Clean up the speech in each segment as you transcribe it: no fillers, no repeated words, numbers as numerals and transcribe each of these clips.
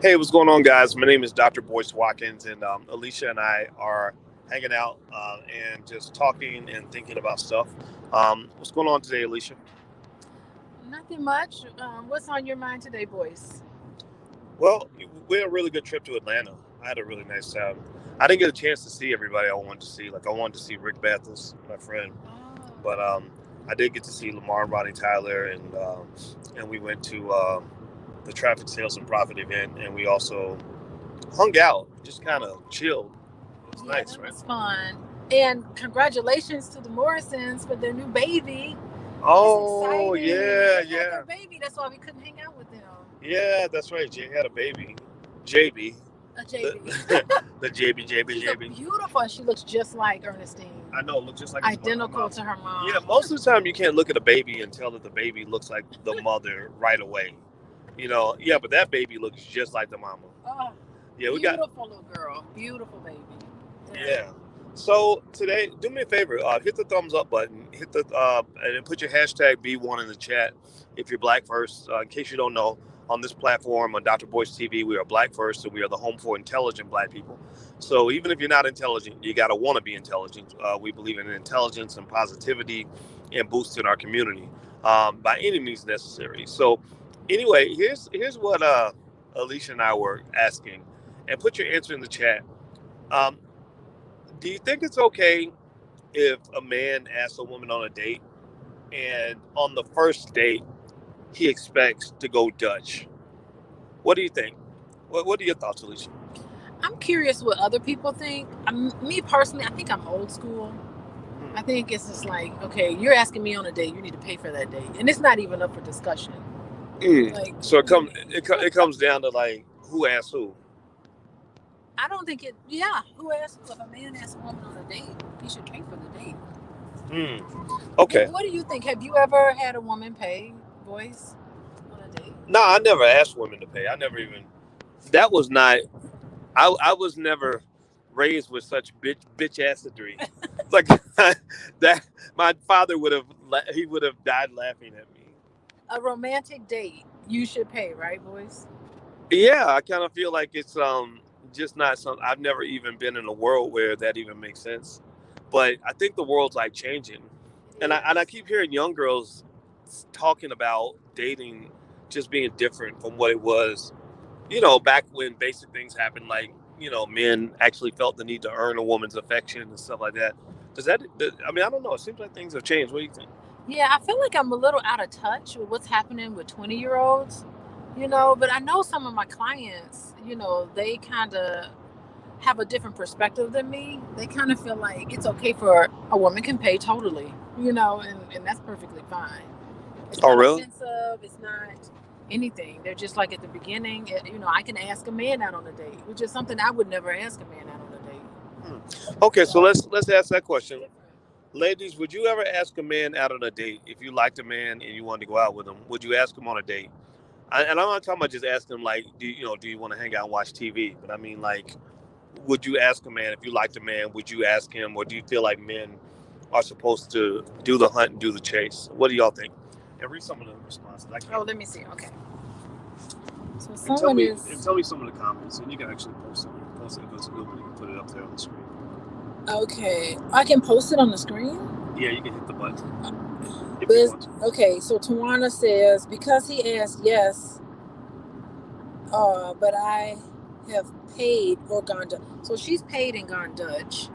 Hey, what's going on, guys? My name is Dr. Boyce Watkins, and Alicia and I are hanging out and just talking and thinking about stuff. What's going on today, Alicia? Nothing much. What's on your mind today, boys? Well, we had a really good trip to Atlanta. I had a really nice time. I didn't get a chance to see everybody I wanted to see. Like, I wanted to see Rick Bathos, my friend, Oh, but I did get to see Lamar and Ronnie Tyler, and we went to the Traffic Sales and Profit event, and we also hung out, just kind of chilled. It was yeah, nice, that right? was fun. And congratulations to the Morrisons for their new baby. That's Oh exciting. yeah, They had their yeah, baby. That's why we couldn't hang out with them. yeah. That's right. Jay had a baby, JB, A JB. the, the JB, JB, She's a JB. beautiful. She looks just like Ernestine. I know, look just like his Identical mom. to her Yeah, mom. most of the time you can't look at a baby and tell that the baby looks like the mother right away. Yeah, but that baby looks just like the mama. Oh, Yeah, we got beautiful little girl. Beautiful baby. Yeah. yeah. So today, do me a favor. Hit the thumbs up button. Hit the and then put your hashtag B1 in the chat if you're Black First. In case you don't know, on this platform on Dr. Boyce TV, we are Black First, and we are the home for intelligent Black people. So even if you're not intelligent, you gotta want to be intelligent. We believe in intelligence and positivity and boosting our community by any means necessary. So anyway, here's what Alicia and I were asking, and put your answer in the chat. Um, do you think it's okay if a man asks a woman on a date and on the first date he expects to go Dutch? What do you think? What are your thoughts, Alicia? I'm curious what other people think. Me personally, I think I'm old school. I think it's just like, okay, you're asking me on a date, you need to pay for that date, and it's not even up for discussion. Like, So it comes down to like who asks who. I don't think it. Yeah, who asks? If a man asks a woman on a date, he should pay for the date. Mm. Okay. What do you think? Have you ever had a woman pay, boys, on a date? No, I never asked women to pay. I never even. That was not. I was never raised with such bitch assery. Like that, my father would have. He would have died laughing at me. A romantic date, you should pay, right, boys? Yeah, I kind of feel like it's just not something. I've never even been in a world where that even makes sense. But I think the world's like changing, It and I is. keep hearing young girls talking about dating just being different from what it was. Back when basic things happened, like men actually felt the need to earn a woman's affection and stuff like that. I mean, I don't know. It seems like things have changed. What do you think? Yeah, I feel like I'm a little out of touch with what's happening with 20-year-olds, but I know some of my clients, they kind of have a different perspective than me. They kind of feel like it's okay for a woman can pay totally, and that's perfectly fine. It's Oh, not really? offensive. It's not anything. They're just like at the beginning, I can ask a man out on a date, which is something I would never ask a man out on a date. Hmm. Okay, so So let's ask that it's question. different. Ladies, would you ever ask a man out on a date if you liked a man and you wanted to go out with him? Would you ask him on a date? And I'm not talking about just asking him like, do you want to hang out and watch TV? But I mean, like, would you ask a man if you liked a man? Would you ask him, or do you feel like men are supposed to do the hunt and do the chase? What do y'all think? And read some of the responses. I Oh, can't. let me see. Okay. So And tell someone me is. and tell me some of the comments, and you can actually post it. Post it if it's a good one. You can put it up there on the screen. Okay. I can post it on the screen? Yeah, you can hit the button if you But want to. okay, so Tawana says because he asked yes, but I have paid or gone Dutch. So she's paid and gone Dutch.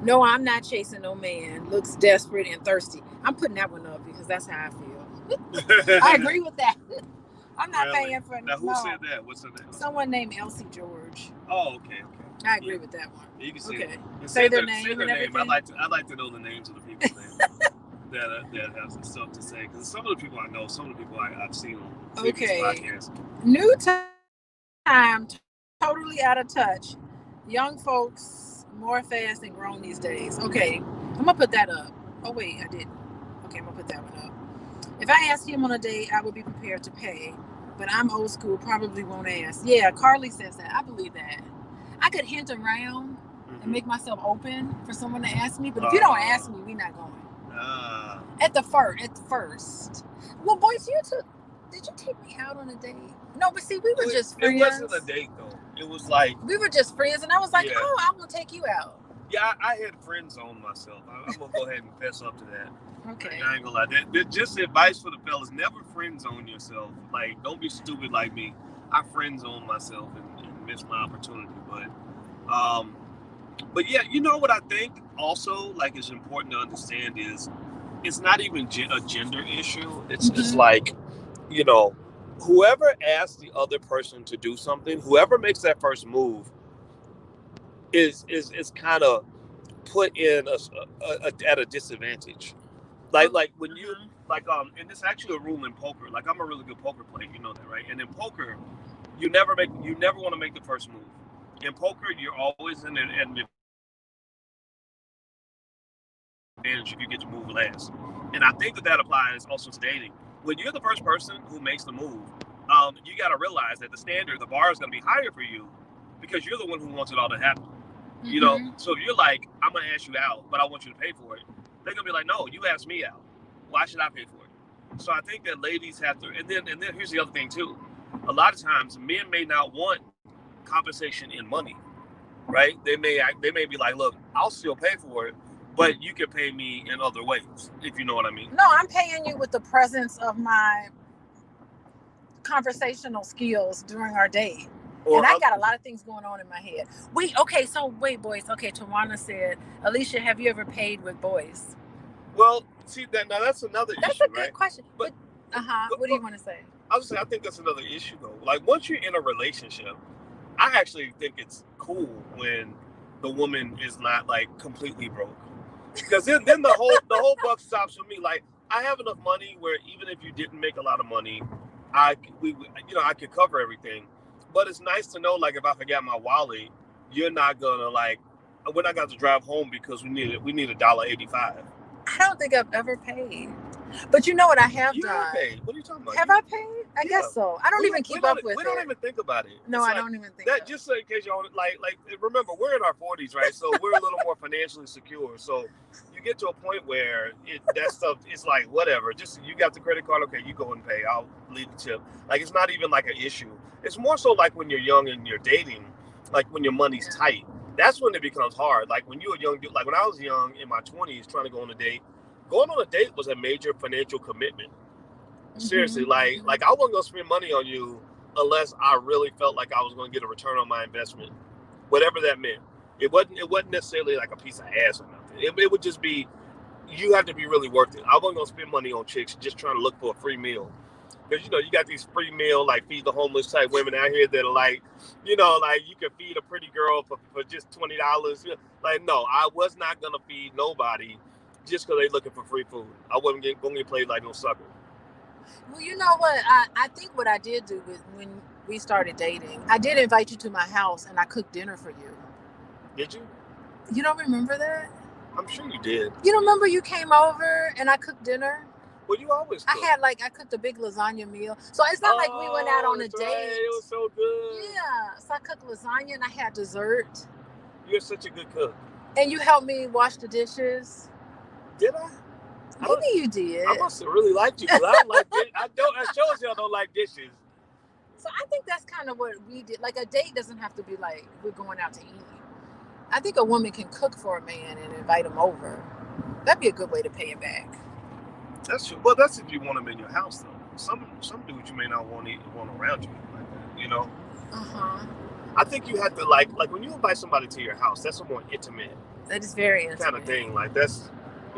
No, I'm not chasing no man. Looks desperate and thirsty. I'm putting that one up because that's how I feel. I agree with that. I'm not Really? paying for Now, who no. said that? What's her name? Someone named Elsie George. Oh, okay, okay. I Yeah, agree with that one. you can say Okay. and Say their say name their and name. everything. I'd like to know the names of the people that have some stuff to say, because some of the people I know, some of the people I've seen on previous podcasts. New time, totally out of touch. Young folks more fast and grown these days. Okay, I'm gonna put that up. Oh wait, I didn't. Okay, I'm gonna put that one up. If I ask him on a date, I would be prepared to pay. But I'm old school, probably won't ask. Yeah, Carly says that. I believe that. I could hint around and make myself open for someone to ask me, but if you don't ask me, we not going. At the first. Well, boys, did you take me out on a date? No, but see, we were just friends. It wasn't a date though. It was like we were just friends, and I was like, Yeah. oh, I'm gonna take you out. Yeah, I had friend zone myself. I'm gonna go ahead and fess up to that. Okay. I ain't gonna lie. That just advice for the fellas: never friend zone yourself. Like, don't be stupid like me. I friend zone myself and miss my opportunity. But yeah, you know what I think also like is important to understand is it's not even a gender issue. It's just like, you know, whoever asks the other person to do something, whoever makes that first move, is kind of put in at a disadvantage. Like when you and it's actually a rule in poker. Like I'm a really good poker player, you know that, right? And in poker, you never want to make the first move. In poker, you're always in an advantage if you get to move last. And I think that applies also to dating. When you're the first person who makes the move, you got to realize that the bar is going to be higher for you because you're the one who wants it all to happen. You know, so if you're like, I'm going to ask you out, but I want you to pay for it, they're going to be like, no, you asked me out. Why should I pay for it? So I think that ladies have to, and then here's the other thing too. A lot of times men may not want compensation in money, right? They may be like, look, I'll still pay for it, but you can pay me in other ways, if you know what I mean. No, I'm paying you with the presence of my conversational skills during our date. And I got a lot of things going on in my head. Wait, boys. Okay, Tawana said, Alicia, have you ever paid with boys? Well, see, now that's another issue, right? That's a good question. But what do you want to say? I would say I think that's another issue, though. Like, once you're in a relationship, I actually think it's cool when the woman is not, like, completely broke. Because then the whole buck stops for me. Like, I have enough money where even if you didn't make a lot of money, I could cover everything. But it's nice to know, like, if I forgot my wallet, you're not gonna we're not gonna have to drive home because we need $1.85. I don't think I've ever paid. But you know what I have you done? Have paid. What are you talking about? Have I paid? I guess so. I don't even keep up with it. We don't even think about it. No, I don't even think that. Just so in case y'all like remember, we're in our 40s, right? So we're a little more financially secure. So you get to a point where that stuff is like whatever. Just you got the credit card, okay, you go and pay. I'll leave the tip. Like it's not even like an issue. It's more so like when you're young and you're dating, like when your money's tight. That's when it becomes hard. Like when you're a young dude, like when I was young in my 20s trying to go on a date. Going on a date was a major financial commitment. Seriously, like I wasn't gonna spend money on you unless I really felt like I was gonna get a return on my investment, whatever that meant. It wasn't necessarily like a piece of ass or nothing. It would just be you have to be really worth it. I wasn't gonna spend money on chicks just trying to look for a free meal. Because you got these free meal like feed the homeless type women out here that are like, like you can feed a pretty girl for just $20. Like no, I was not gonna feed nobody just because they looking for free food. I wasn't going to get played like no sucker. Well, you know what? I think what I did do when we started dating, I did invite you to my house and I cooked dinner for you. Did you? You don't remember that? I'm sure you did. You don't remember you came over and I cooked dinner? Well, you always cook. I cooked a big lasagna meal. So it's not like we went out on a date. Right. It was so good. Yeah. So I cooked lasagna and I had dessert. You're such a good cook. And you helped me wash the dishes. Did I? Maybe you did. I must have really liked you because I don't like dishes. I shows you I don't like dishes. So I think that's kind of what we did. Like a date doesn't have to be like we're going out to eat. I think a woman can cook for a man and invite him over. That'd be a good way to pay it back. That's true. Well, that's if you want them in your house, though. Some dudes you may not want around you like that. I think you have to like when you invite somebody to your house. That's a more intimate. That is very intimate kind of thing. Like that's.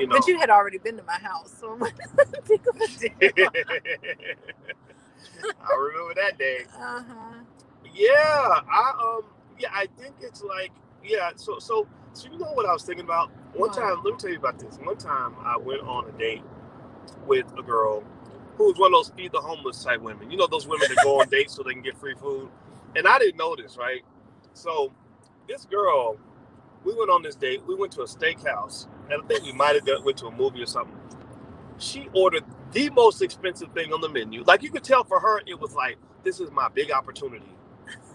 But you had already been to my house, so I remember that day. Yeah, I think it's like So you know what I was thinking about? One time, let me tell you about this. One time I went on a date with a girl who was one of those feed the homeless type women. You know those women that go on dates so they can get free food. And I didn't know this, right? So this girl, we went on this date. We went to a steakhouse. And I think we might have went to a movie or something. She ordered the most expensive thing on the menu. Like you could tell for her, it was like, this is my big opportunity.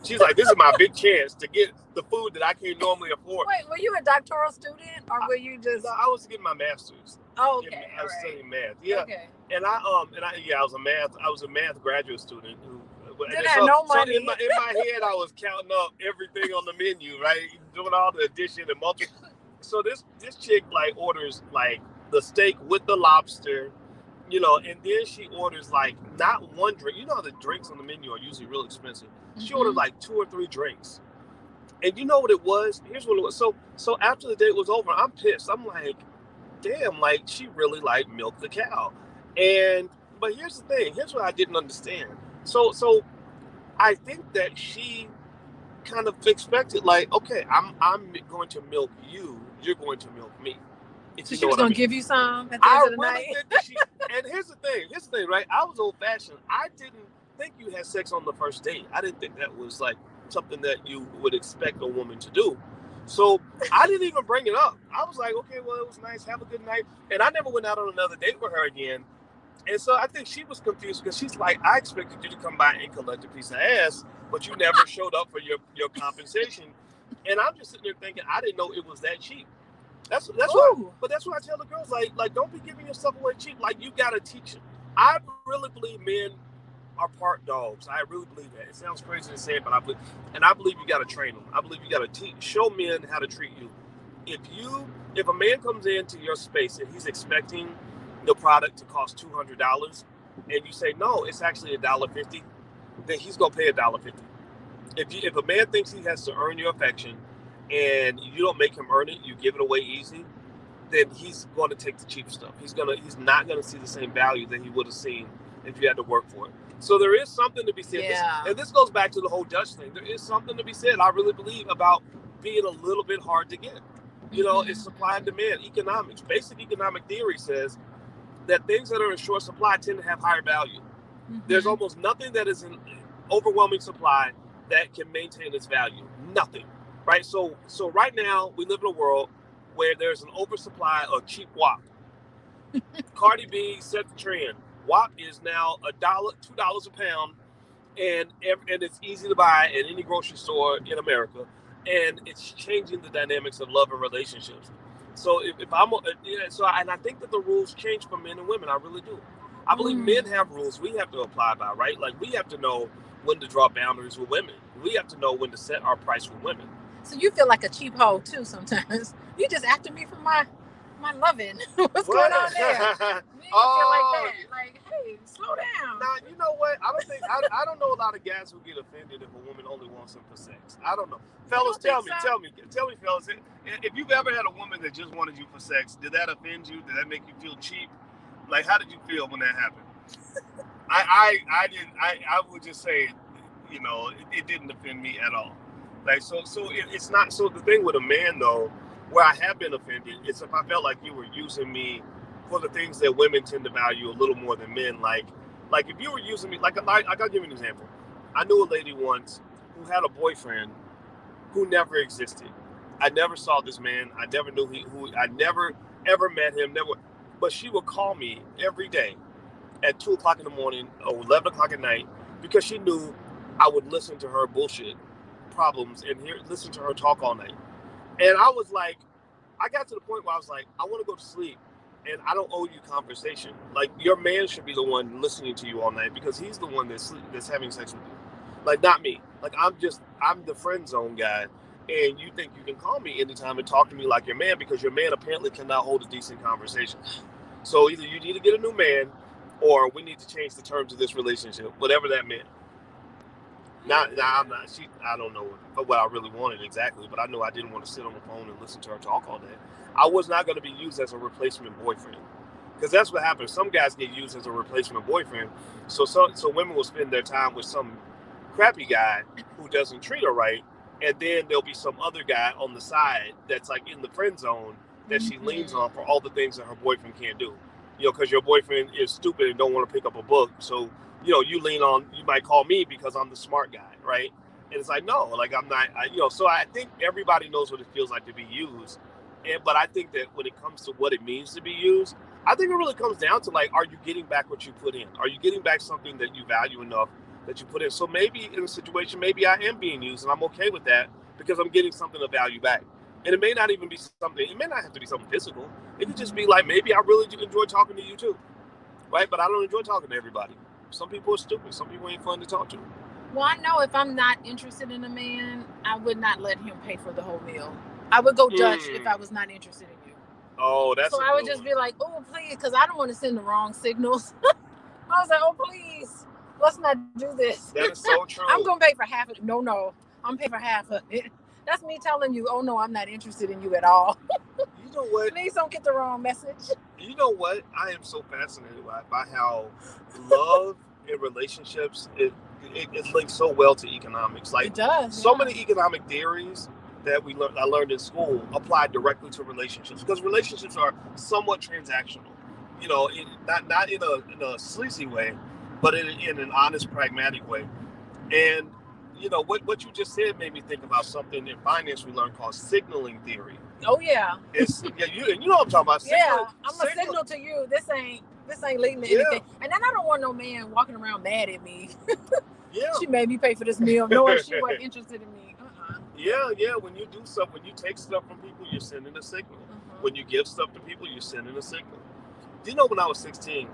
She's like, this is my big chance to get the food that I can't normally afford. Wait, were you a doctoral student or were you just? I was getting my master's. Oh, okay. I was studying math. Yeah. Okay. And I was a math graduate student who Didn't have no So money. in my head, I was counting up everything on the menu, right? Doing all the addition and multi. So this chick like orders like the steak with the lobster, and then she orders like not one drink. You know how the drinks on the menu are usually real expensive. She ordered like 2 or 3 drinks. And you know what it was? Here's what it was. So after the date was over, I'm pissed. I'm like, damn, like she really like milked the cow. And but here's the thing. Here's what I didn't understand. So I think that she kind of expected like, okay, I'm going to milk you. You're going to milk me. So she was gonna give you some at the end of the night. Think that and here's the thing, right? I was old fashioned. I didn't think you had sex on the first date. I didn't think that was like something that you would expect a woman to do. So I didn't even bring it up. I was like, okay, well, it was nice. Have a good night. And I never went out on another date with her again. And so I think she was confused because she's like, I expected you to come by and collect a piece of ass, but you never showed up for your compensation. And I'm just sitting there thinking, I didn't know it was that cheap. That's what I tell the girls, like don't be giving yourself away cheap. Like you gotta teach them. I really believe men are part dogs. I really believe that. It sounds crazy to say it, but I believe you gotta train them. I believe you gotta show men how to treat you. If a man comes into your space and he's expecting the product to cost $200, and you say no, it's actually $1.50, then he's gonna pay $1.50. If a man thinks he has to earn your affection, and you don't make him earn it, you give it away easy, then he's going to take the cheap stuff. He's not going to see the same value that he would have seen if you had to work for it. So there is something to be said. Yeah. And this goes back to the whole Dutch thing. There is something to be said, I really believe, about being a little bit hard to get. It's supply and demand. Economics. Basic economic theory says that things that are in short supply tend to have higher value. There's almost nothing that is in overwhelming supply that can maintain its value. Nothing. Right, so right now we live in a world where there's an oversupply of cheap WAP. Cardi B set the trend. WAP is now $1, $2 a pound, and it's easy to buy at any grocery store in America, and it's changing the dynamics of love and relationships. So I think that the rules change for men and women. I really do. I believe men have rules we have to apply by, right? Like we have to know when to draw boundaries with women. We have to know when to set our price with women. So you feel like a cheap hoe too sometimes. You just after me for my loving. What's going on there? You feel like that. Like, hey, slow down. Now, you know what? I don't know a lot of guys who get offended if a woman only wants them for sex. I don't know. Fellas, tell me, fellas, if you've ever had a woman that just wanted you for sex, did that offend you? Did that make you feel cheap? Like, how did you feel when that happened? I would just say, it didn't offend me at all. Like it's not. So the thing with a man though, where I have been offended, is if I felt like you were using me for the things that women tend to value a little more than men. Like if you were using me, I'll give you an example. I knew a lady once who had a boyfriend who never existed. I never saw this man. I never knew who. I never ever met him. Never. But she would call me every day at 2:00 in the morning or 11 o'clock at night because she knew I would listen to her bullshit problems and listen to her talk all night. And I was like, I got to the point where I was like, I want to go to sleep and I don't owe you conversation. Like your man should be the one listening to you all night because he's the one that's having sex with you. Like not me. Like I'm the friend zone guy, and you think you can call me anytime and talk to me like your man because your man apparently cannot hold a decent conversation. So either you need to get a new man or we need to change the terms of this relationship, whatever that meant. I'm not. I don't know what I really wanted exactly, but I know I didn't want to sit on the phone and listen to her talk all day. I was not going to be used as a replacement boyfriend, because that's what happens. Some guys get used as a replacement boyfriend, so women will spend their time with some crappy guy who doesn't treat her right, and then there'll be some other guy on the side that's like in the friend zone that she leans on for all the things that her boyfriend can't do. Because your boyfriend is stupid and don't want to pick up a book, so. You lean on, you might call me because I'm the smart guy, right? And it's like, no, like I'm not, so I think everybody knows what it feels like to be used. But I think that when it comes to what it means to be used, I think it really comes down to like, are you getting back what you put in? Are you getting back something that you value enough that you put in? So maybe in a situation, maybe I am being used and I'm okay with that because I'm getting something of value back. And it may not even be something, it may not have to be something physical. It could just be like, maybe I really do enjoy talking to you too, right? But I don't enjoy talking to everybody. Some people are stupid. Some people ain't fun to talk to. Well, I know if I'm not interested in a man, I would not let him pay for the whole meal. I would go Dutch if I was not interested in you. Oh, that's so a I would good just one. be like, oh, please, because I don't want to send the wrong signals. I was like, oh, please, let's not do this. That is so true. I'm going to pay for half of it. No, I'm paying for half of it. That's me telling you, oh, no, I'm not interested in you at all. You know what? Please don't get the wrong message. You know what? I am so fascinated by how love and relationships it links so well to economics. Like it does. So many economic theories that I learned in school apply directly to relationships because relationships are somewhat transactional. You know, not in a sleazy way, but in an honest, pragmatic way. And you know what you just said made me think about something in finance we learned called signaling theory. Oh yeah. It's you know what I'm talking about. I'm a signal to you. This ain't leading to anything. And then I don't want no man walking around mad at me. She made me pay for this meal knowing she wasn't interested in me. Yeah. When you do stuff, when you take stuff from people, you're sending a signal. When you give stuff to people, you're sending a signal. Do you know when I was 16,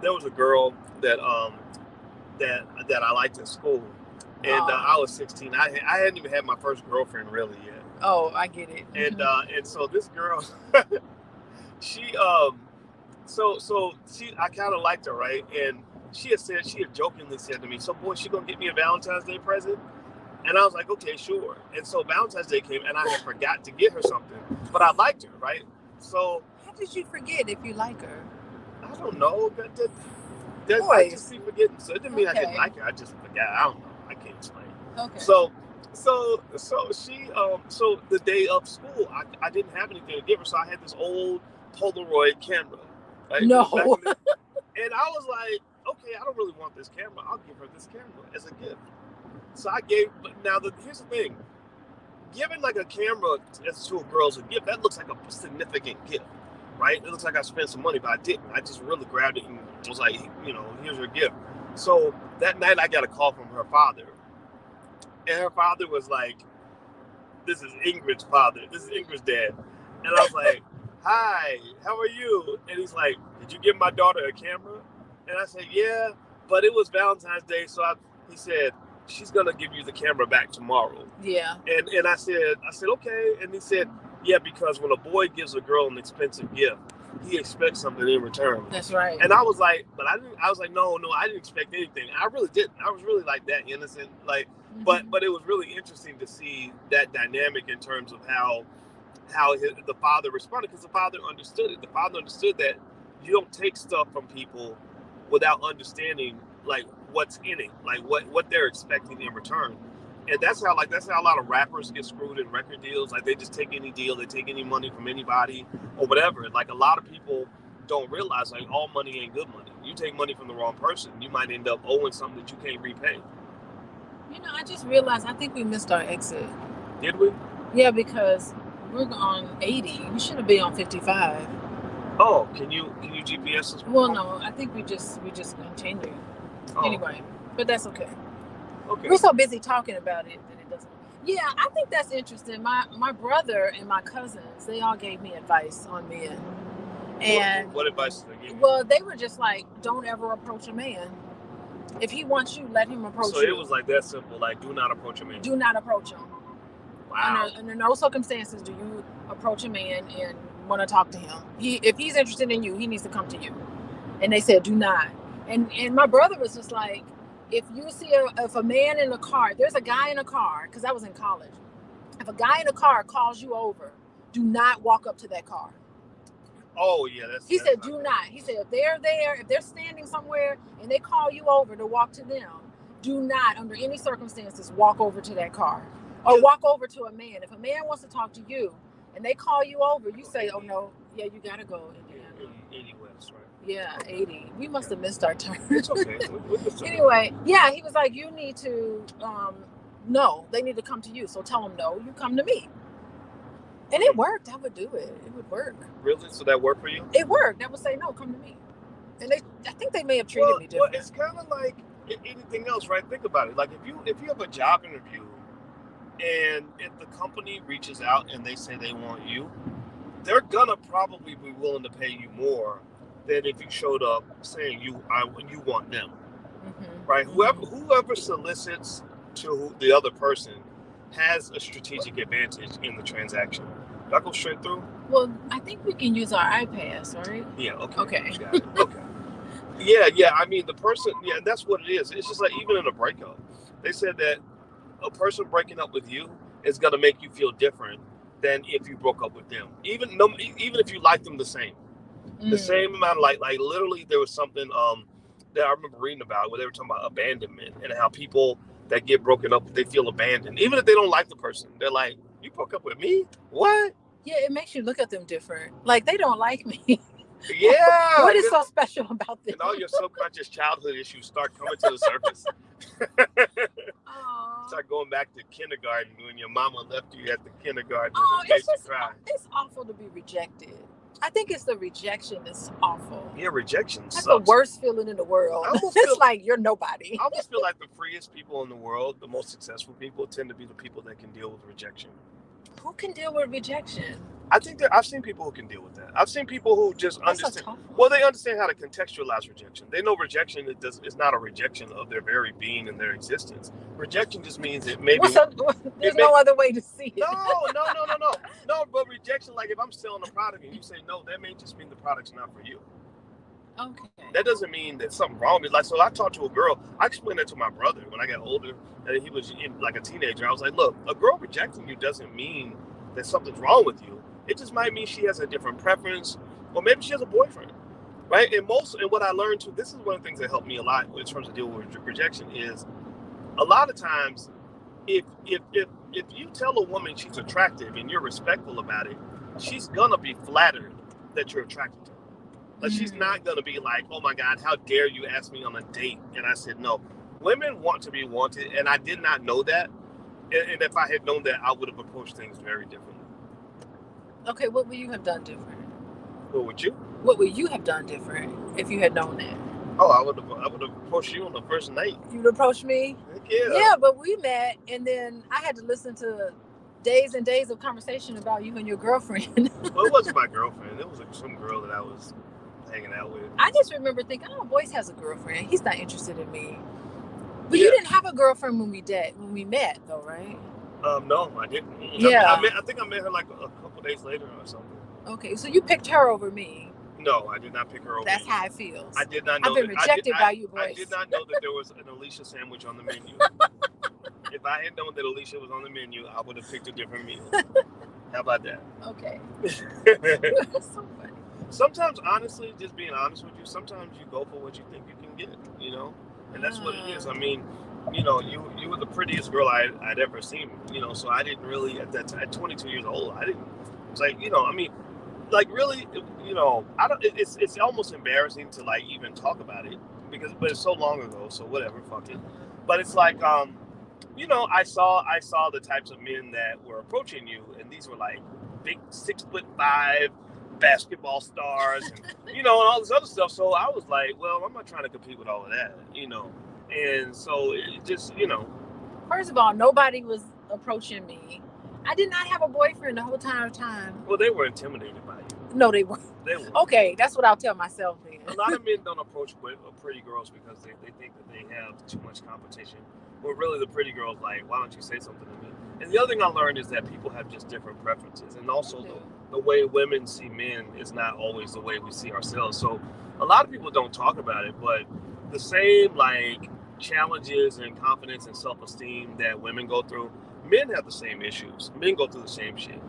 there was a girl that that I liked in school, and I was 16. I hadn't even had my first girlfriend really yet. Oh, I get it. And so this girl, she I kind of liked her, right? And she had jokingly said to me, "So boy, she gonna get me a Valentine's Day present?" And I was like, "Okay, sure." And so Valentine's Day came, and I had forgot to get her something, but I liked her, right? So how did you forget if you like her? I don't know. I just be forgetting. So it didn't mean I didn't like her. I just forgot. I don't know. I can't explain. Okay. So she so the day of school, I didn't have anything to give her, so I had this old Polaroid camera. Right? No. And I was like, okay, I don't really want this camera. I'll give her this camera as a gift. So I gave. Now here's the thing: giving like a camera to a girl as a gift, that looks like a significant gift, right? It looks like I spent some money, but I didn't. I just really grabbed it and was like, here's your gift. So that night I got a call from her father. And her father was like, this is Ingrid's father. This is Ingrid's dad. And I was like, hi, how are you? And he's like, did you give my daughter a camera? And I said, yeah, but it was Valentine's Day. So he said, she's going to give you the camera back tomorrow. Yeah. And I said, okay. And he said, yeah, because when a boy gives a girl an expensive gift, he expects something in return. That's right. And I was like, no, I didn't expect anything. I really didn't. I was really like that innocent, like, but it was really interesting to see that dynamic in terms of how the father responded, because the father understood it. The father understood that you don't take stuff from people without understanding like what's in it, like what they're expecting in return. And that's how a lot of rappers get screwed in record deals. Like they just take any deal, they take any money from anybody or whatever. Like a lot of people don't realize like all money ain't good money. You take money from the wrong person, you might end up owing something that you can't repay. I just realized I think we missed our exit. Did we? Yeah, because we're on 80. We should have been on 55. Oh, can you GPS us? Well, no, I think we just continue. Oh. Anyway, but that's okay. Okay. We're so busy talking about it that it doesn't. Yeah, I think that's interesting. My brother and my cousins, they all gave me advice on men. And what advice did they give you? Well, they were just like, don't ever approach a man. If he wants you, let him approach you. So it was like that simple, like do not approach a man. Do not approach him. Wow. Under no circumstances do you approach a man and want to talk to him. If he's interested in you, he needs to come to you. And they said, do not. And my brother was just like, if you see if a man in a car, there's a guy in a car, because I was in college. If a guy in a car calls you over, do not walk up to that car. Oh yeah, he said do not. He said if they're there, if they're standing somewhere and they call you over to walk to them, do not under any circumstances walk over to that car or walk over to a man. If a man wants to talk to you and they call you over, you say, oh no, yeah, you gotta go, Indiana. 80 West, right? Yeah, 80. We must have missed our turn. It's okay. Anyway, yeah, he was like, you need to no, they need to come to you. So tell them no, you come to me. And it worked. I would do it. It would work. Really? So that worked for you? It worked. I would say, no, come to me. And I think they may have treated me different. Well, it's kind of like anything else, right? Think about it. Like if you have a job interview and if the company reaches out and they say they want you, they're gonna probably be willing to pay you more than if you showed up saying you want them. right? Whoever solicits to the other person has a strategic advantage in the transaction. Do I go straight through? Well, I think we can use our iPads, right? Yeah. Okay. Okay. Got it. Okay. Yeah. I mean, the person. Yeah, that's what it is. It's just like even in a breakup, they said that a person breaking up with you is gonna make you feel different than if you broke up with them. Even if you like them the same amount of like literally there was something that I remember reading about where they were talking about abandonment and how people that get broken up they feel abandoned even if they don't like the person. They're like, you broke up with me? What? Yeah, it makes you look at them different. Like they don't like me. Yeah. What is so special about this? And all your subconscious childhood issues start coming to the surface. Start going back to kindergarten when your mama left you at the kindergarten and made you cry. It's awful to be rejected. I think it's the rejection that's awful. Yeah, rejection That's sucks. The worst feeling in the world. It's like you're nobody. I almost feel like the freest people in the world, the most successful people, tend to be the people that can deal with rejection. Who can deal with rejection? I think that I've seen people who can deal with that. I've seen people who just understand. Well, they understand how to contextualize rejection. They know rejection is not a rejection of their very being and their existence. Rejection just means it maybe. There's no other way to see it. No. But rejection, like if I'm selling a product and you say no, that may just mean the product's not for you. Okay. That doesn't mean that something wrong with it. Like, so I talked to a girl. I explained that to my brother when I got older, and he was like a teenager. I was like, look, a girl rejecting you doesn't mean that something's wrong with you. It just might mean she has a different preference, or maybe she has a boyfriend, right? And what I learned too, this is one of the things that helped me a lot in terms of dealing with rejection is a lot of times, if you tell a woman she's attractive and you're respectful about it, she's gonna be flattered that you're attracted to her. Like she's not gonna be like, oh my God, how dare you ask me on a date? And I said no. Women want to be wanted, and I did not know that. And if I had known that, I would have approached things very differently. Okay, what would you have done different? What would you? What would you have done different if you had known that? Oh, I would have approached you on the first night. You'd approach me? Yeah. Yeah, but we met, and then I had to listen to days and days of conversation about you and your girlfriend. Well, it wasn't my girlfriend. It was some girl that I was hanging out with. I just remember thinking, oh, Boyce has a girlfriend. He's not interested in me. But you didn't have a girlfriend when we met, though, right? No, I didn't. Yeah. I think I met her like a couple days later or something. Okay, so you picked her over me. No, I did not pick her over. That's how it feels. I did not know. I've been rejected by you, Boyce. I did not know that there was an Alicia sandwich on the menu. If I had known that Alicia was on the menu, I would have picked a different meal. How about that? Okay. So funny. Sometimes, honestly, just being honest with you, sometimes you go for what you think you can get, and that's what it is. I mean, you were the prettiest girl I'd ever seen, so I didn't really, at 22 years old, I didn't, it's like, I mean, like really, I don't, it's almost embarrassing to like even talk about it but it's so long ago, so whatever, fuck it. But it's like, I saw the types of men that were approaching you, and these were like big 6'5" basketball stars, and all this other stuff. So I was like, well, I'm not trying to compete with all of that, and so it just, First of all, nobody was approaching me. I did not have a boyfriend the whole time. Well, they were intimidated by you. No, they weren't. They were. Okay, that's what I'll tell myself then. A lot of men don't approach pretty girls because they think that they have too much competition. But really, the pretty girl's like, why don't you say something to me? And the other thing I learned is that people have just different preferences. And also the way women see men is not always the way we see ourselves. So a lot of people don't talk about it, but the same like challenges and confidence and self-esteem that women go through, men have the same issues. Men go through the same shit.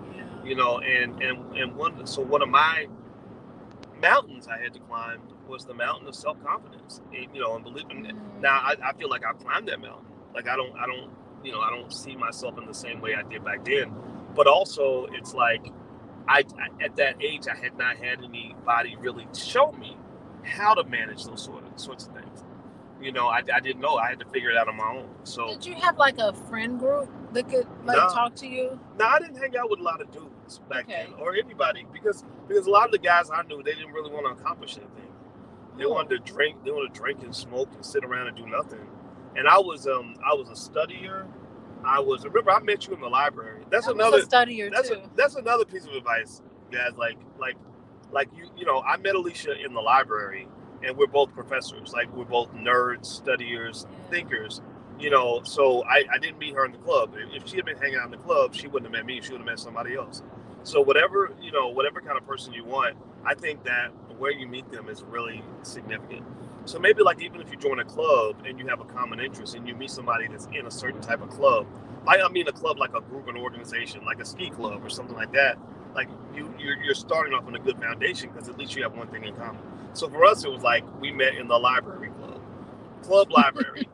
And one of my mountains I had to climb was the mountain of self-confidence. And believe me, now I feel like I've climbed that mountain. Like I don't see myself in the same way I did back then. But also it's like I at that age I had not had anybody really show me how to manage those sorts of things. I didn't know. I had to figure it out on my own. So did you have like a friend group that could talk to you? No, I didn't hang out with a lot of dudes back then, or anybody, because a lot of the guys I knew, they didn't really want to accomplish anything. They wanted to drink. They wanted to drink and smoke and sit around and do nothing. And I was a studier. Remember I met you in the library. That's another studier too. That's another piece of advice, guys. Like I met Alicia in the library, and we're both professors. Like we're both nerds, studiers, thinkers. So I didn't meet her in the club. If she had been hanging out in the club, she wouldn't have met me. She would have met somebody else. So whatever kind of person you want, I think that where you meet them is really significant. So maybe like even if you join a club and you have a common interest and you meet somebody that's in a certain type of club, I mean a club like a group, an organization, like a ski club or something like that. Like you're starting off on a good foundation because at least you have one thing in common. So for us, it was like we met in the library club library,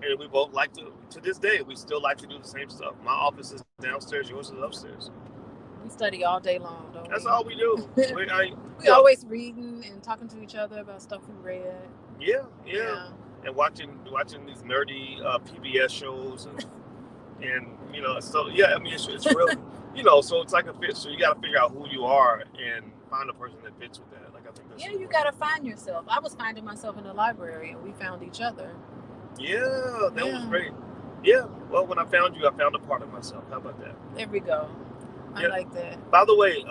and we both like to this day, we still like to do the same stuff. My office is downstairs, yours is upstairs. We study all day long, don't we? That's all we do. We always reading and talking to each other about stuff we read. Yeah. And watching these nerdy PBS shows and so yeah, I mean it's really so it's like a fit. So you got to figure out who you are and find a person that fits with that. Like I think that's you got to find yourself. I was finding myself in the library, and we found each other. Yeah, that was great. Yeah, well, when I found you, I found a part of myself. How about that? There we go. I like that. By the way,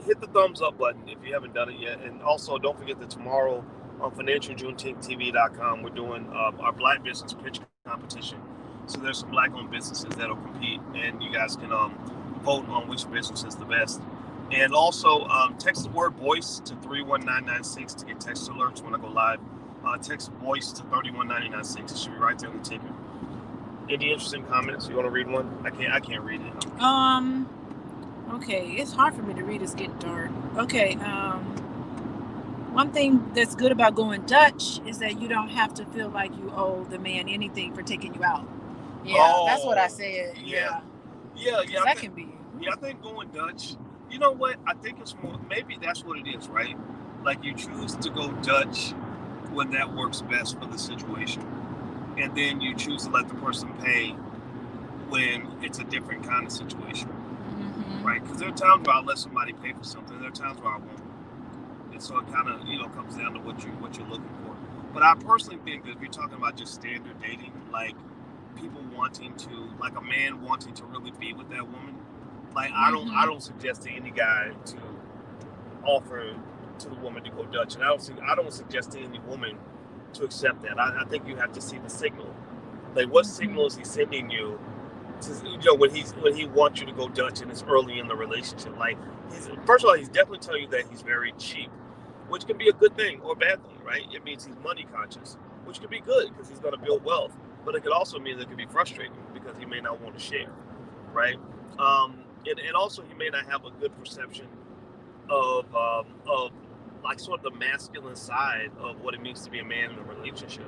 hit the thumbs up button if you haven't done it yet. And also, don't forget that tomorrow on financialjuneteenth.tv.com, we're doing our Black Business Pitch Competition. So there's some Black-owned businesses that'll compete, and you guys can vote on which business is the best. And also, text the word voice to 31996 to get text alerts when I go live. Text voice to 31996. It should be right there on the ticket. Any interesting comments? You want to read one? I can't read it. Okay, it's hard for me to read. It's getting dark. Okay. One thing that's good about going Dutch is that you don't have to feel like you owe the man anything for taking you out. Yeah, that's what I said. Yeah. That can be. Yeah, I think going Dutch. You know what? I think it's more. Maybe that's what it is, right? Like you choose to go Dutch when that works best for the situation, and then you choose to let the person pay when it's a different kind of situation, right? Because there are times where I'll let somebody pay for something. There are times where I won't, and so it kind of comes down to what you're looking for. But I personally think that if you're talking about just standard dating, like people wanting to, like a man wanting to really be with that woman, like I don't suggest to any guy to offer to the woman to go Dutch, and I don't suggest to any woman to accept that. I think you have to see the signal. Like what signal is he sending you to, when he wants you to go Dutch and it's early in the relationship? Like first of all, he's definitely telling you that he's very cheap, which can be a good thing or a bad thing, right? It means he's money conscious, which could be good because he's going to build wealth, but it could also mean that it could be frustrating because he may not want to share, right? And also he may not have a good perception of like sort of the masculine side of what it means to be a man in a relationship.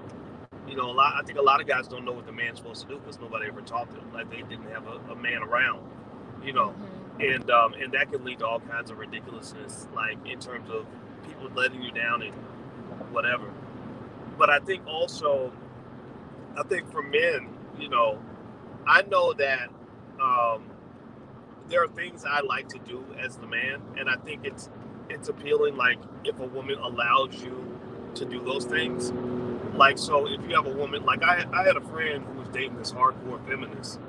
I think a lot of guys don't know what the man's supposed to do because nobody ever taught them. Like they didn't have a man around, and that can lead to all kinds of ridiculousness, like in terms of people letting you down and whatever. But I think also, for men, I know that there are things I like to do as the man, and I think it's appealing. Like if a woman allows you to do those things, like so if you have a woman, like I had a friend who was dating this hardcore feminist,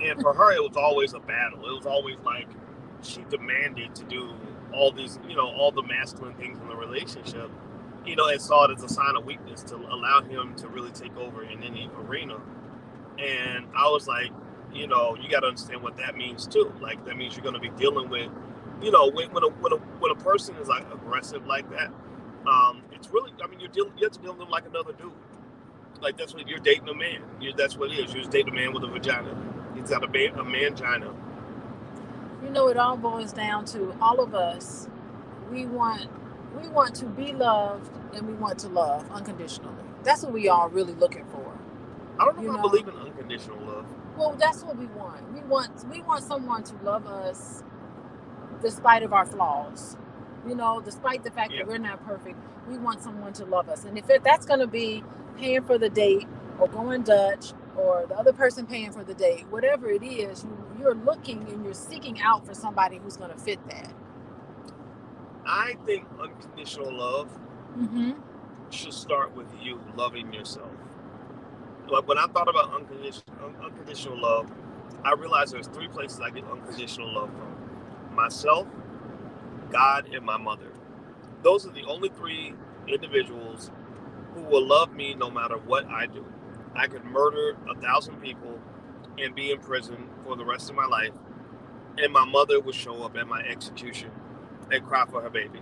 and for her it was always a battle. It was always like she demanded to do all these, all the masculine things in the relationship, and saw it as a sign of weakness to allow him to really take over in any arena. And I was like, you got to understand what that means too. Like that means you're going to be dealing with, when a person is like aggressive like that, it's really, I mean, you have to deal with them like another dude. Like that's what you're dating a man. That's what it is. You're just dating a man with a vagina. He's got a mangina. It all boils down to all of us. We want to be loved, and we want to love unconditionally. That's what we all really looking for. I don't know if I believe in unconditional love. Well, that's what we want. We want someone to love us despite of our flaws. Despite the fact that we're not perfect, we want someone to love us. And if that's going to be paying for the date or going Dutch or the other person paying for the date, whatever it is, you're looking and you're seeking out for somebody who's going to fit that. I think unconditional love should start with you loving yourself. Like when I thought about unconditional love, I realized there's 3 places I get unconditional love from: myself, God, and my mother. Those are the only 3 individuals who will love me no matter what I do. I could murder 1,000 people and be in prison for the rest of my life, and my mother would show up at my execution and cry for her baby.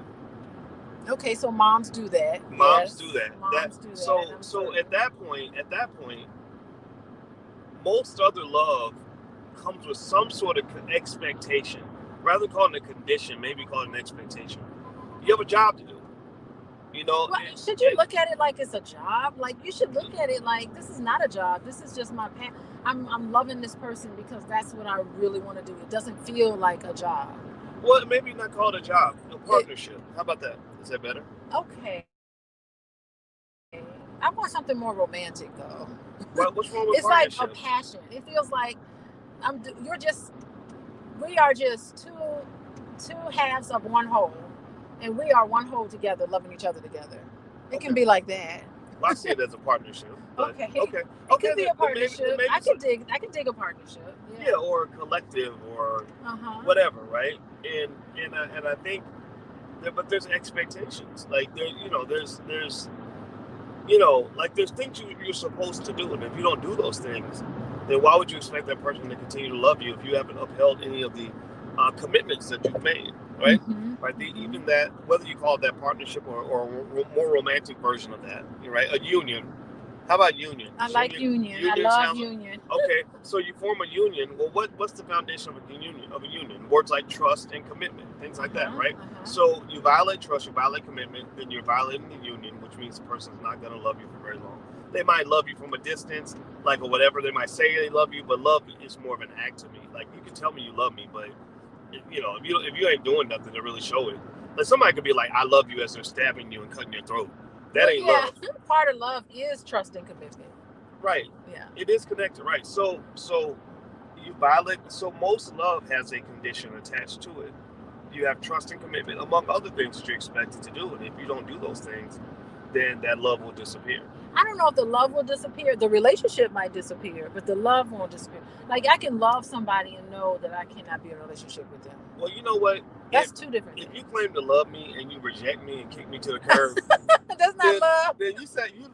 Okay, so moms do that. Moms yes, do that. Moms do that. So at that point, most other love comes with some sort of expectation. Rather than calling it a condition, maybe call it an expectation. You have a job to do. You know, well, should you look at it like it's a job? Like you should look at it like this is not a job. This is just my I'm loving this person because that's what I really want to do. It doesn't feel like a job. Well, maybe not call it a job, a partnership. How about that? Is that better? Okay. I want something more romantic though. Well, what's wrong with it's like a passion. It feels like we are just two halves of one whole, and we are one whole together, loving each other together. It can be like that. Well, I see it as a partnership. Okay. It can be a partnership. I can dig a partnership. Yeah, or a collective, or whatever, right? And I think, but there's expectations. Like there's things you're supposed to do, and if you don't do those things, then why would you expect that person to continue to love you if you haven't upheld any of the commitments that you've made, right? Right. Even that, whether you call it that partnership or a more romantic version of that, right? A union. How about union? I like union. I love union. Okay, so you form a union. Well, what's the foundation of a union? Words like trust and commitment, things like that, right? So you violate trust, you violate commitment, then you're violating the union, which means the person's not going to love you for very long. They might love you from a distance, like, or whatever. They might say they love you, but love is more of an act to me. Like, you can tell me you love me, but if you ain't doing nothing to really show it, like somebody could be like, I love you, as they're stabbing you and cutting your throat. That ain't love. Part of love is trust and commitment. Right. Yeah. It is connected, right? So you violate. So most love has a condition attached to it. You have trust and commitment, among other things that you're expected to do, and if you don't do those things, then that love will disappear. I don't know if the love will disappear. The relationship might disappear, but the love won't disappear. Like, I can love somebody and know that I cannot be in a relationship with them. Well, you know what? That's two different things. If you claim to love me and you reject me and kick me to the curb, that's not love. Then you said you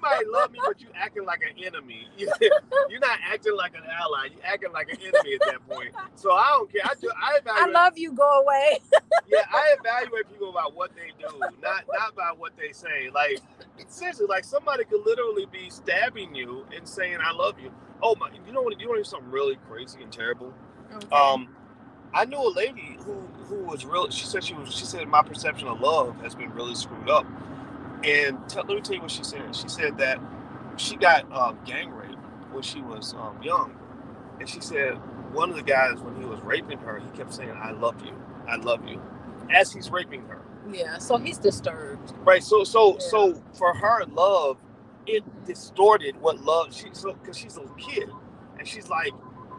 might love me, but you acting like an enemy. You're not acting like an ally. You acting like an enemy at that point. So I don't care. I evaluate. I love you. Go away. Yeah, I evaluate people about what they do, not by what they say. Like, seriously, like somebody could literally be stabbing you and saying I love you. Oh my! You know what? You want to hear something really crazy and terrible? Okay. I knew a lady who was real. She said my perception of love has been really screwed up. And let me tell you what she said. She said that she got gang raped when she was young, and she said one of the guys, when he was raping her, he kept saying "I love you," as he's raping her. Yeah, so he's disturbed. Right. So for her, love, it distorted what love. Because she's a kid, and she's like,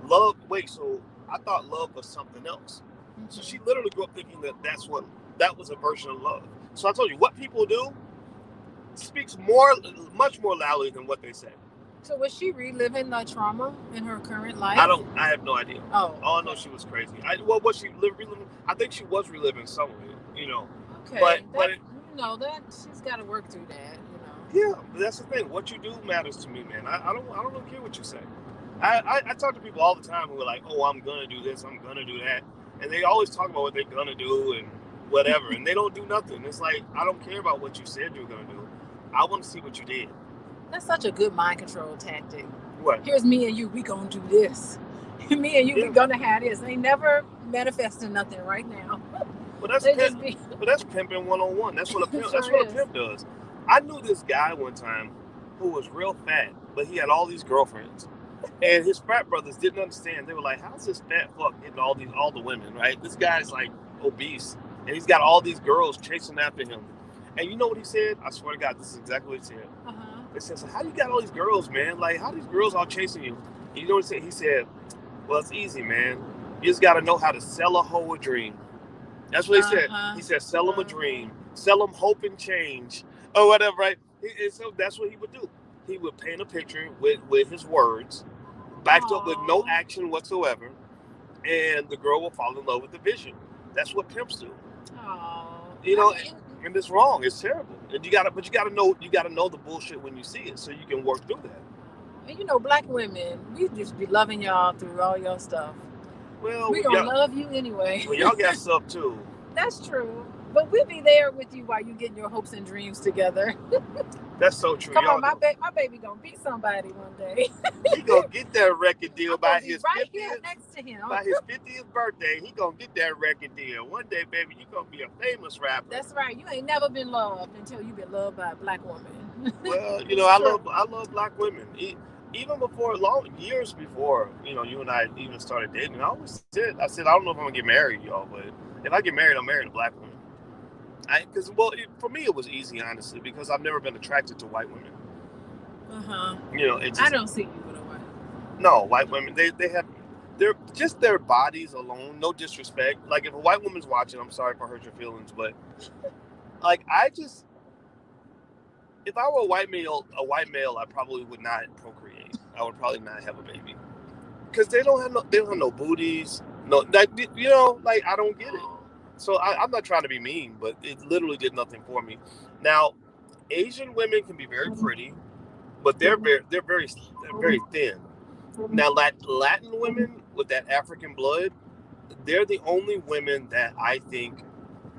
love. Wait, so I thought love was something else. So she literally grew up thinking that was a version of love. So I told you, what people do speaks much more loudly than what they say. So was she reliving the trauma in her current life? I have no idea. Oh. All I know, she was crazy. Was she reliving? I think she was reliving some of it, Okay. But that she's got to work through that, Yeah, but that's the thing. What you do matters to me, man. I don't really care what you say. I talk to people all the time who are like, oh, I'm gonna do this, I'm gonna do that, and they always talk about what they're gonna do and whatever, and they don't do nothing. It's like, I don't care about what you said you were gonna do. I want to see what you did. That's such a good mind control tactic. What? Here's me and you, we gonna do this. Me and you, we gonna have this. They never manifesting nothing right now. But that's pimping 101. That's what a pimp does. I knew this guy one time who was real fat, but he had all these girlfriends. And his frat brothers didn't understand. They were like, how's this fat fuck getting all the women, right? This guy's like obese, and he's got all these girls chasing after him. And you know what he said? I swear to God, this is exactly what he said. He said, so how you got all these girls, man? Like, how these girls all chasing you? And you know what he said? He said, well, it's easy, man. You just got to know how to sell a hoe a dream. That's what he said. He said, sell them a dream. Sell them hope and change. Or whatever, right? So that's what he would do. He would paint a picture with his words, backed up with no action whatsoever, and the girl will fall in love with the vision. That's what pimps do. Oh, And it's wrong. It's terrible. And you gotta know the bullshit when you see it, so you can work through that. And black women, we just be loving y'all through all your stuff. Well, we gonna love you anyway. Well, y'all got stuff too. That's true. But we'll be there with you while you get your hopes and dreams together. That's so true. Come on, my baby gonna beat somebody one day. He gonna get that record deal by his right 50th, here next to him. By his 50th birthday. He gonna get that record deal. One day, baby, you gonna be a famous rapper. That's right. You ain't never been loved until you've been loved by a black woman. Well, I love black women. Even before, years before, you and I even started dating, I don't know if I'm gonna get married, y'all, but if I get married, I'm marrying a black woman. For me, it was easy, honestly, because I've never been attracted to white women. I don't see you with a white. No, white women, they're just their bodies alone. No disrespect. Like, if a white woman's watching, I'm sorry if I hurt your feelings, but like, if I were a white male, I probably would not procreate. I would probably not have a baby because they don't have no booties. No, I don't get it. So I'm not trying to be mean, but it literally did nothing for me. Now, Asian women can be very pretty, but they're very thin. Now, Latin women with that African blood, they're the only women that I think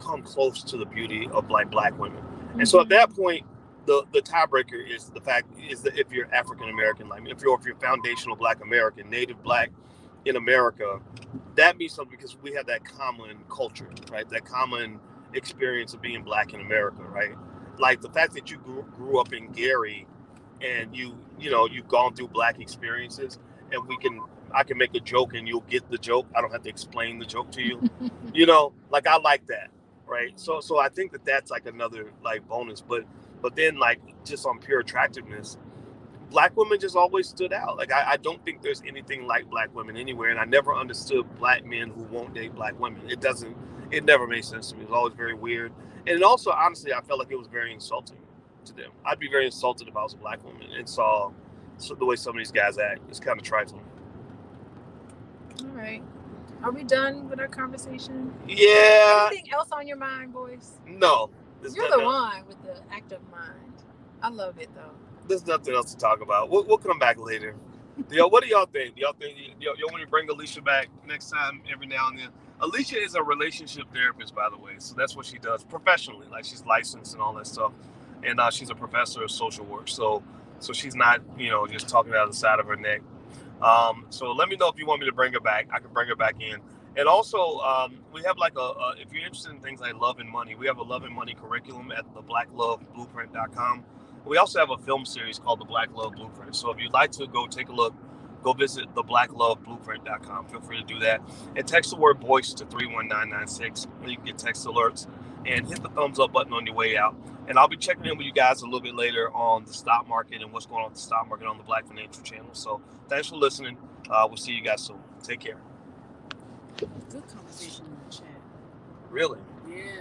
come close to the beauty of black women. And so at that point, the tiebreaker is that if you're African American, like if you're foundational Black American, Native Black in America, that means something because we have that common culture, right? That common experience of being Black in America, right? Like the fact that you grew up in Gary, and you've gone through Black experiences, and I can make a joke and you'll get the joke. I don't have to explain the joke to you. Like, I like that, right? So I think that's like another like bonus, but then, like, just on pure attractiveness, Black women just always stood out. Like, I don't think there's anything like Black women anywhere, and I never understood Black men who won't date Black women. It never made sense to me. It was always very weird, and also, honestly, I felt like it was very insulting to them. I'd be very insulted if I was a Black woman and saw the way some of these guys act. It's kind of trifling. All right. Are we done with our conversation? Yeah. Anything else on your mind, boys? No. You're the one with the active mind. I love it, though. There's nothing else to talk about. We'll come back later. What do y'all think? Y'all want me to bring Alicia back next time every now and then? Alicia is a relationship therapist, by the way. So that's what she does professionally. Like, she's licensed and all that stuff. And she's a professor of social work. So she's not, just talking out of the side of her neck. So let me know if you want me to bring her back. I can bring her back in. And also, we have like if you're interested in things like love and money, we have a love and money curriculum at the blackloveblueprint.com. We also have a film series called the Black Love Blueprint. So if you'd like to go take a look, go visit the blackloveblueprint.com. Feel free to do that. And text the word voice to 31996. You can get text alerts, and hit the thumbs up button on your way out. And I'll be checking in with you guys a little bit later on the stock market and what's going on with the stock market on the Black Financial Channel. So thanks for listening. We'll see you guys soon. Take care. Good conversation in the chat. Really? Yeah.